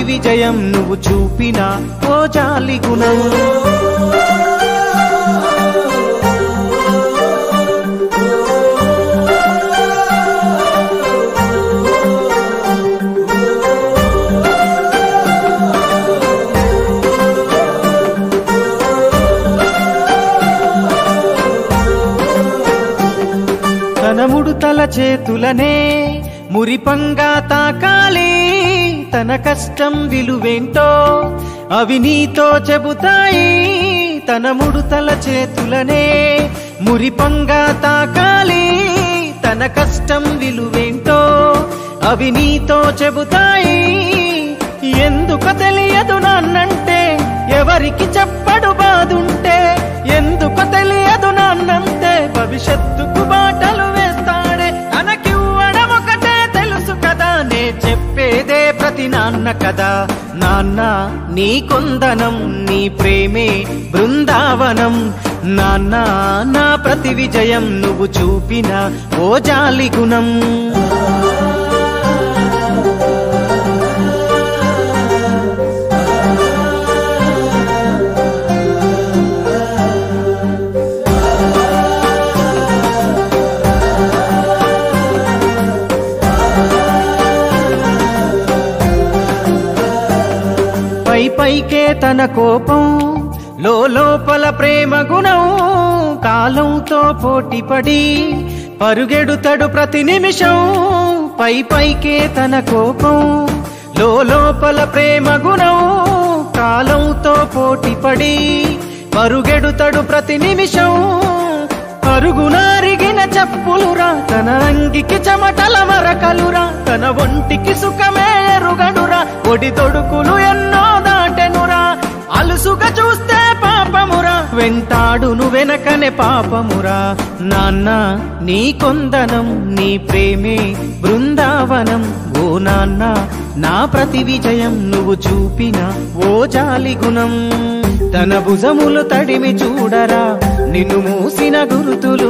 విజయం నువ్వు చూపిన ఓ జాలి గుణం తన ముడుతల చేతులనే మురిపంగా తాకాలి తన కష్టం విలువేంటో అవి నీతో చెబుతాయి తన ముడుతల చేతులనే మురిపంగా తాకాలి తన కష్టం విలువేంటో అవి నీతో చెబుతాయి ఎందుకు తెలియదు నాన్నంటే ఎవరికి చెప్పడు బాదుంటే ఎందుకు తెలియదు నాన్నంటే భవిష్యత్తుకు బాటలు వేస్తాడే తనకివ్వడం ఒకటే తెలుసు కదా నే చెప్పేదే ప్రతి నాన్న కదా నాన్న నీ కొందనం నీ ప్రేమే బృందావనం నాన్న నా ప్రతి విజయం నువ్వు చూపిన ఓ జాలి గుణం పైకే తన కోపం లోపల ప్రేమ గుణం కాలంతో పోటీపడి పరుగెడుతడు ప్రతి నిమిషం పైకే తన కోపం లోపల ప్రేమ గుణం కాలంతో పోటీపడి పరుగెడుతడు ప్రతి నిమిషం పరుగునారిగిన చెప్పులురా తన అంగికి చెమటల మరకలురా తన ఒంటికి సుఖమే ఎరుగడురా ఒడి తొడుకులు ఎన్నో దాటెనురా అలుసుగా చూస్తే పాపమురా వెంటాడును వెనకనే పాపమురా నాన్న నీ కొందనం నీ ప్రేమే బృందావనం ఓ నాన్న నా ప్రతి విజయం నువ్వు చూపిన ఓ జాలి గుణం తన భుజములు తడిమి చూడరా నిన్ను మూసిన గురుతులు